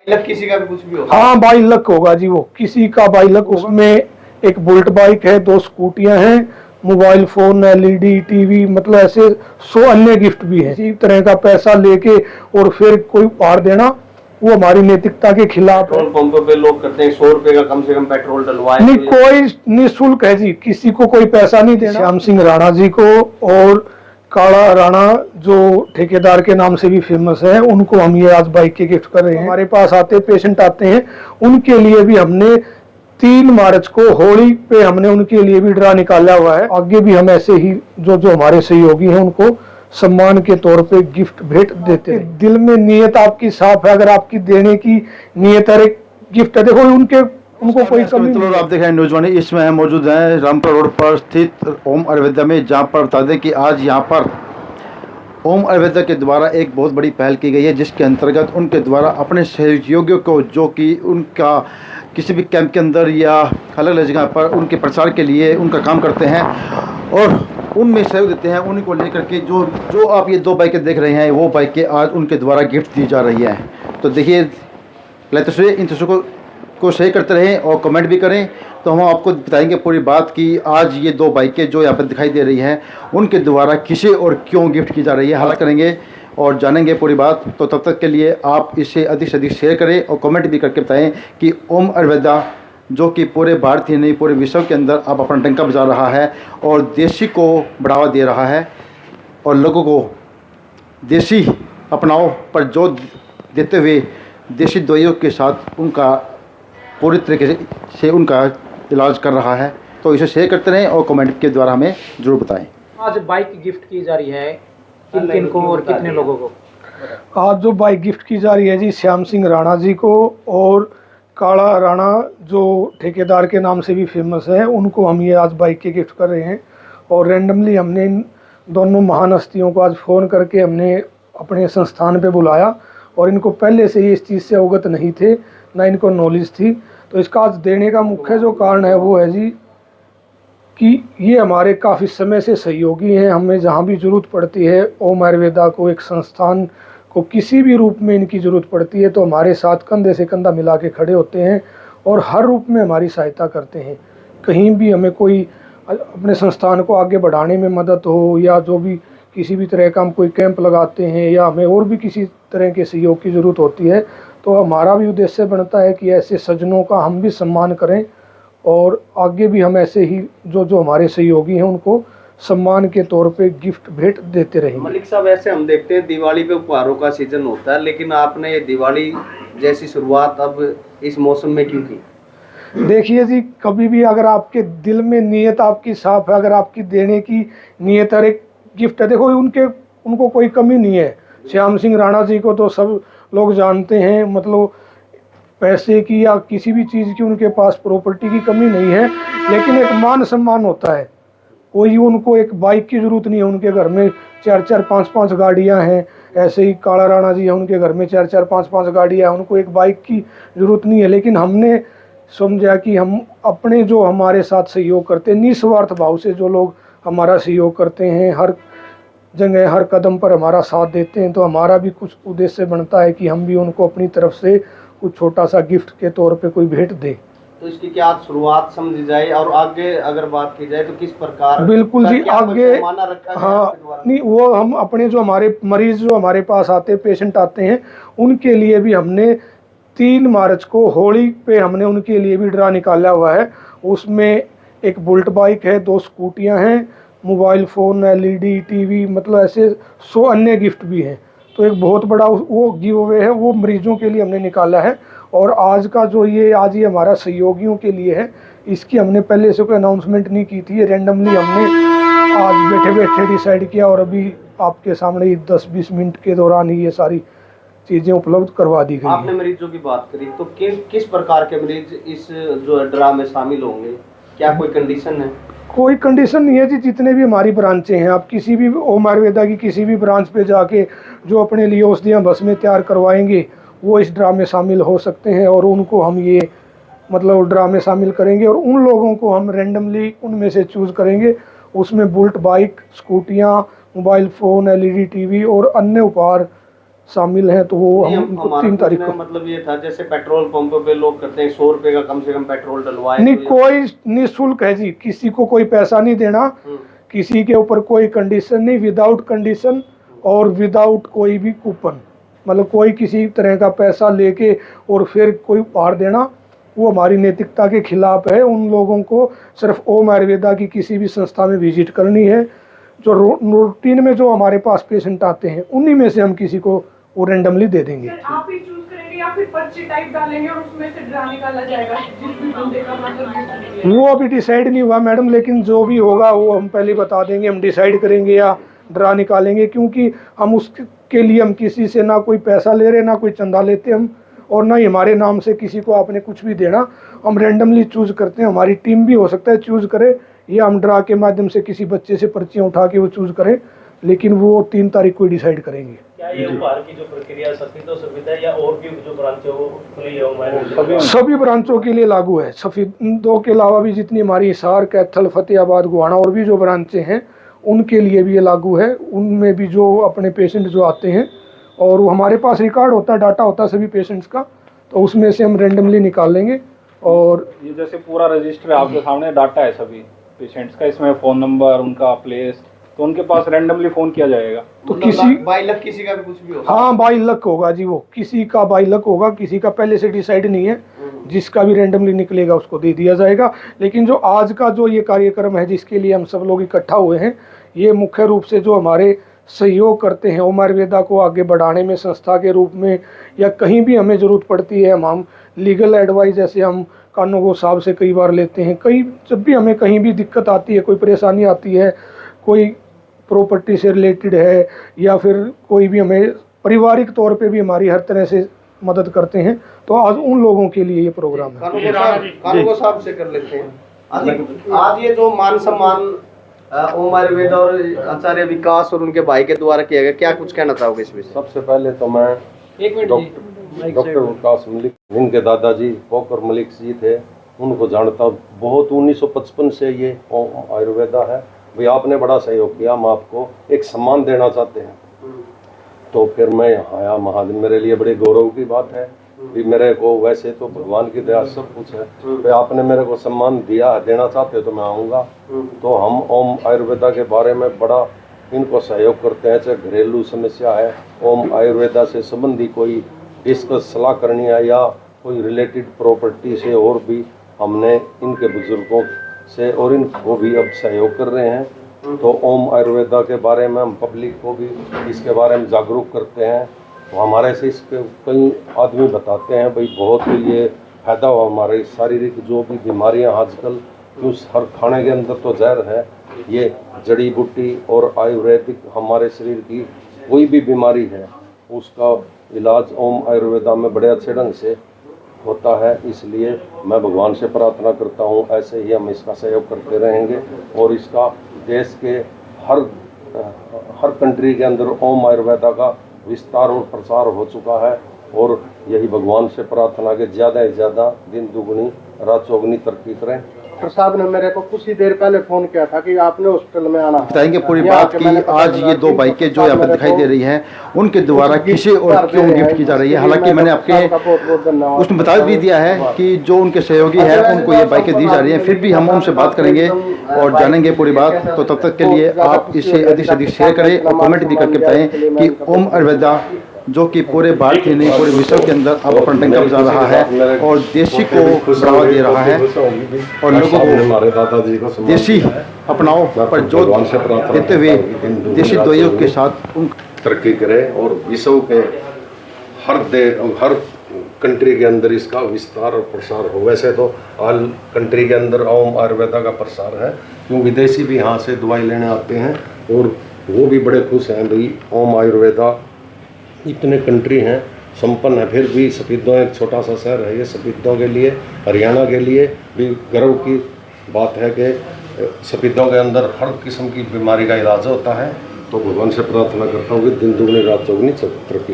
Luck किसी का भी कुछ भी हो। हाँ बाई लक होगा जी, वो किसी का बाई लक। उसमें एक बुलेट बाइक है, 2 स्कूटियां हैं, मोबाइल फोन, एलईडी टीवी, मतलब ऐसे 100 अन्य गिफ्ट भी हैं। इसी तरह का पैसा लेके और फिर कोई उपहार देना वो हमारी नैतिकता के खिलाफ है। पेट्रोल पंप पे लोग करते हैं 100 रुपए का कम से कम पेट्रोल डलवाए। नहीं, कोई निःशुल्क है जी, किसी को कोई पैसा नहीं देना। श्याम सिंह राणा जी को और काला राणा जो ठेकेदार के नाम से भी फेमस है, उनको हम ये आज बाइक के गिफ्ट कर रहे हैं। हमारे पास आते पेशेंट आते हैं, उनके लिए भी हमने 3 मार्च को होली पे हमने उनके लिए भी ड्रा निकाला हुआ है। आगे भी हम ऐसे ही जो जो हमारे सहयोगी हैं उनको सम्मान के तौर पे गिफ्ट भेंट देते हैं। दिल में नीयत आपकी साफ है, अगर आपकी देने की नीयत है, गिफ्ट है, देखो उनको कोई कमी नहीं। आप देख रहे हैं न्यूज वाणी, इसमें हम मौजूद हैं रामपुर रोड पर स्थित ओम आयुर्वेदा में, जहां पर बता दें कि आज यहां पर ओम आयुर्वेदा के द्वारा एक बहुत बड़ी पहल की गई है, जिसके अंतर्गत उनके द्वारा अपने सहयोगियों को, जो कि उनका किसी भी कैंप के अंदर या अलग अलग जगह पर उनके प्रचार के लिए उनका काम करते हैं और उनमें सहयोग देते हैं, उनको लेकर के जो आप ये 2 बाइकें देख रहे हैं, वो बाइकें आज उनके द्वारा गिफ्ट दी जा रही हैं। तो देखिए, पहले तस्वीरें इन तस्वीरों को शेयर करते रहें और कमेंट भी करें, तो हम आपको बताएंगे पूरी बात कि आज ये 2 बाइकें जो यहाँ पर दिखाई दे रही हैं, उनके द्वारा किसे और क्यों गिफ्ट की जा रही है, हल करेंगे और जानेंगे पूरी बात। तो तब तक के लिए आप इसे अधिक से अधिक शेयर करें और कमेंट भी करके बताएं कि ओम आयुर्वेदा जो कि पूरे भारत ही नहीं पूरे विश्व के अंदर अब अपना डंका बजा रहा है और देसी को बढ़ावा दे रहा है और लोगों को देसी अपनाओ पर जोर देते हुए देसी दवाइयों के साथ उनका पूरी तरीके से उनका इलाज कर रहा है। तो इसे शेयर करते रहें और कमेंट के द्वारा हमें ज़रूर बताएं। आज बाइक गिफ्ट की जा रही है किन किन को और कितने लोगों को? आज जो बाइक गिफ्ट की जा रही है जी, श्याम सिंह राणा जी को और काला राणा जो ठेकेदार के नाम से भी फेमस है, उनको हम ये आज बाइक के गिफ्ट कर रहे हैं। और रैंडमली हमने इन दोनों महान हस्तियों को आज फ़ोन करके हमने अपने संस्थान पे बुलाया और इनको पहले से ही इस चीज़ से अवगत नहीं थे, ना इनको नॉलेज थी। तो इसका आज देने का मुख्य जो कारण है वो है जी कि ये हमारे काफ़ी समय से सहयोगी हैं। हमें जहाँ भी ज़रूरत पड़ती है, ओम आयुर्वेदा को एक संस्थान को किसी भी रूप में इनकी ज़रूरत पड़ती है तो हमारे साथ कंधे से कंधा मिला के खड़े होते हैं और हर रूप में हमारी सहायता करते हैं। कहीं भी हमें कोई अपने संस्थान को आगे बढ़ाने में मदद हो या जो भी किसी भी तरह का हम कोई कैंप लगाते हैं या हमें और भी किसी तरह के सहयोग की ज़रूरत होती है, तो हमारा भी उद्देश्य बनता है कि ऐसे सज्जनों का हम भी सम्मान करें और आगे भी हम ऐसे ही जो जो हमारे सहयोगी हैं उनको सम्मान के तौर पे गिफ्ट भेंट देते रहेंगे। मलिक साहब, ऐसे हम देखते हैं दिवाली पे उपहारों का सीजन होता है, लेकिन आपने ये दिवाली जैसी शुरुआत अब इस मौसम में क्यों की? देखिए जी, कभी भी अगर आपके दिल में नीयत आपकी साफ है, अगर आपकी देने की नीयत है, एक गिफ्ट है, देखो उनको कोई कमी नहीं है। श्याम सिंह राणा जी को तो सब लोग जानते हैं, मतलब पैसे की या किसी भी चीज़ की उनके पास प्रॉपर्टी की कमी नहीं है, लेकिन एक मान सम्मान होता है। कोई उनको एक बाइक की ज़रूरत नहीं है, उनके घर में 4-4, 5-5 गाड़ियां हैं। ऐसे ही काला राणा जी हैं, उनके घर में 4-4, 5-5 गाड़ियां हैं, उनको एक बाइक की ज़रूरत नहीं है। लेकिन हमने समझा कि हम अपने जो हमारे साथ सहयोग करते हैं, निस्वार्थ भाव से जो लोग हमारा सहयोग करते हैं, हर जगह हर कदम पर हमारा साथ देते हैं, तो हमारा भी कुछ उद्देश्य बनता है कि हम भी उनको अपनी तरफ से कुछ छोटा सा गिफ्ट के तौर पे कोई भेंट दे। तो इसकी क्या शुरुआत समझी जाए और आगे अगर बात की जाए तो किस प्रकार? बिल्कुल जी, आगे रखा हाँ नहीं, वो हम अपने जो हमारे मरीज जो हमारे पास आते पेशेंट आते हैं, उनके लिए भी हमने 3 मार्च को होली पे हमने उनके लिए भी ड्रा निकाला हुआ है। उसमें एक बुलेट बाइक है, 2 स्कूटियां हैं, मोबाइल फ़ोन, एलईडी टीवी, मतलब ऐसे 100 अन्य गिफ्ट भी हैं। तो एक बहुत बड़ा वो गिव अवे है, वो मरीजों के लिए हमने निकाला है। और आज का जो आज ये हमारा सहयोगियों के लिए है, इसकी हमने पहले से कोई अनाउंसमेंट नहीं की थी, रैंडमली हमने आज बैठे बैठे डिसाइड किया और अभी आपके सामने 10-20 मिनट के दौरान ही ये सारी चीज़ें उपलब्ध करवा दी गई। आपने मरीजों की बात करी, तो किस प्रकार के मरीज इस जो ड्रा में शामिल होंगे? क्या कोई कंडीशन है? कोई कंडीशन नहीं है जी, जितने भी हमारी ब्रांचें हैं, आप किसी भी ओम आयुर्वेदा की किसी भी ब्रांच पे जाके जो अपने लिए औषधियाँ बस में तैयार करवाएंगे वो इस ड्रा में शामिल हो सकते हैं और उनको हम ये मतलब ड्रा में शामिल करेंगे और उन लोगों को हम रैंडमली उनमें से चूज़ करेंगे। उसमें बुलेट बाइक, स्कूटियाँ, मोबाइल फ़ोन, एलईडी टीवी और अन्य उपहार शामिल हैं, तो वो हम उनको हमारा 3 तारीख को। मतलब ये था जैसे पेट्रोल पंपों पे लोग करते हैं 100 रुपए का कम से कम पेट्रोल डलवाए, नहीं, तो ये- कोई निःशुल्क है जी, किसी को कोई पैसा नहीं देना, किसी के ऊपर कोई कंडीशन नहीं, विदाउट कंडीशन और विदाउट कोई भी कूपन, मतलब कोई किसी तरह का पैसा लेके और फिर कोई उपहार देना, वो हमारी नैतिकता के खिलाफ है। उन लोगों को सिर्फ ओम आयुर्वेदा की किसी भी संस्था में विजिट करनी है। जो रूटीन में जो हमारे पास पेशेंट आते हैं उन्हीं में से हम किसी को वो रेंडमली दे देंगे। आप ही चूज करेंगे या फिर पर्ची टाइप डालेंगे और उसमें से ड्रा निकाला जाएगा जिस भी बंदे का मतलब? वो अभी डिसाइड नहीं हुआ मैडम, लेकिन जो भी होगा वो हम पहले बता देंगे। हम डिसाइड करेंगे या ड्रा निकालेंगे, क्योंकि हम उसके लिए हम किसी से ना कोई पैसा ले रहे, ना कोई चंदा लेते हम, और ना ही हमारे नाम से किसी को आपने कुछ भी देना। हम रेंडमली चूज करते हैं, हमारी टीम भी हो सकता है चूज करे, या हम ड्रा के माध्यम से किसी बच्चे से पर्चियाँ उठा के वो चूज करें, लेकिन वो 3 तारीख को डिसाइड करेंगे। क्या ये उपहार की जो प्रक्रिया सफेद सुविधा है या और भी जो ब्रांच है वो खुली है? सभी ब्रांचों के लिए लागू है। सफेदों के अलावा भी जितनी हमारी हिसार, कैथल, फतेहाबाद, गोहाना और भी जो ब्रांचें हैं उनके लिए भी ये लागू है। उनमें भी जो अपने पेशेंट जो आते हैं, और वो हमारे पास रिकॉर्ड होता है, डाटा होता है सभी पेशेंट्स का, तो उसमें से हम रेंडमली निकाल लेंगे। और ये जैसे पूरा रजिस्टर है आपके सामने, डाटा है सभी पेशेंट्स का, इसमें फ़ोन नंबर, उनका प्लेस, तो उनके पास रेंडमली फ़ोन किया जाएगा। तो किसी बाई लक किसी का भी कुछ भी होगा? हाँ, बाई लक होगा जी, वो किसी का बाई लक होगा, किसी का पहले से डिसाइड नहीं है। जिसका भी रेंडमली निकलेगा उसको दे दिया जाएगा। लेकिन जो आज का जो ये कार्यक्रम है जिसके लिए हम सब लोग इकट्ठा हुए हैं, ये मुख्य रूप से जो हमारे सहयोग करते हैं ओम आयुर्वेदा को आगे बढ़ाने में संस्था के रूप में, या कहीं भी हमें ज़रूरत पड़ती है, हम लीगल एडवाइस जैसे हम कानूनगो साहब से कई बार लेते हैं। जब भी हमें कहीं भी दिक्कत आती है, कोई परेशानी आती है, कोई प्रॉपर्टी से रिलेटेड है, या फिर कोई भी हमें पारिवारिक तौर पे भी हमारी हर तरह से मदद करते हैं, तो आज उन लोगों के लिए ये प्रोग्राम है। कानूनगो साहब से कर लेते हैं। आज ये जो मान सम्मान ओम आयुर्वेदा और आचार्य विकास और उनके भाई के द्वारा किया गया, क्या कुछ कहना चाहोगे इस विषय? सबसे पहले तो मैं डॉक्टर विकास मलिक, इनके दादाजी कोकर मलिक जी थे, उनको जानता हूँ बहुत। 1955 से ये ओम आयुर्वेदा है। भाई आपने बड़ा सहयोग किया, हम आपको एक सम्मान देना चाहते हैं। तो फिर मैं यहाँ आया, महादेव मेरे लिए बड़े गौरव की बात है। भी मेरे को वैसे तो भगवान की दया सब कुछ है, तो आपने मेरे को सम्मान दिया, देना चाहते हो तो मैं आऊँगा। तो हम ओम आयुर्वेदा के बारे में बड़ा इनको सहयोग करते हैं। चाहे घरेलू समस्या है, ओम आयुर्वेदा से संबंधी कोई डिस्कस सलाह करनी है, या कोई रिलेटेड प्रॉपर्टी से, और भी हमने इनके बुजुर्गों से और इनको भी अब सहयोग कर रहे हैं। तो ओम आयुर्वेदा के बारे में हम पब्लिक को भी इसके बारे में जागरूक करते हैं। तो हमारे से इसके कई आदमी बताते हैं भाई बहुत ये फायदा हुआ, हमारे शारीरिक जो भी बीमारियां आजकल, क्यों हर खाने के अंदर तो जहर है, ये जड़ी बूटी और आयुर्वेदिक हमारे शरीर की कोई भी बीमारी है उसका इलाज ओम आयुर्वेदा में बड़े अच्छे ढंग से होता है। इसलिए मैं भगवान से प्रार्थना करता हूँ ऐसे ही हम इसका सहयोग करते रहेंगे, और इसका देश के हर कंट्री के अंदर ओम आयुर्वेदा का विस्तार और प्रसार हो चुका है। और यही भगवान से प्रार्थना के ज़्यादा से ज़्यादा दिन दुगनी रात चौगनी तरक्की करें। डॉक्टर साहब ने मेरे को कुछ ही देर पहले फोन किया था कि आपने हॉस्पिटल में आना है। बताएंगे पूरी बात की। आज ये 2 बाइकें जो यहाँ पर दिखाई दे रही हैं उनके द्वारा किसे और क्यों गिफ्ट की जा रही है। हालांकि मैंने आपके उसमें बता भी दिया है कि जो उनके सहयोगी हैं उनको ये बाइकें दी जा रही हैं, फिर भी हम उनसे बात करेंगे और जानेंगे पूरी बात। तो तब तक के लिए आप इसे अधिक से अधिक शेयर करें और कमेंट भी करके बताएं कि ओम आयुर्वेदा जो कि पूरे भारत ही नहीं पूरे विश्व के अंदर अब अपना डंका बजा रहा है और देशी को बढ़ावा दे रहा है, और लोगों को देशी अपनाओ पर जोर देते हुए देशी दवाइयों के साथ उन तरक्की करे और विश्व के हर कंट्री के अंदर इसका विस्तार और प्रसार हो। वैसे तो ऑल कंट्री के अंदर ओम आयुर्वेदा का प्रसार है, क्यों विदेशी भी यहाँ से दवाई लेने आते हैं और वो भी बड़े खुश हैं भाई ओम आयुर्वेदा इतने कंट्री हैं संपन्न है, फिर भी सफेदों एक छोटा सा शहर है। ये सफेदों के लिए, हरियाणा के लिए भी गर्व की बात है कि सफेदों के अंदर हर किस्म की बीमारी का इलाज होता है। तो भगवान से प्रार्थना करता हूँ कि दिन दुगनी रात चौगनी तरक्की।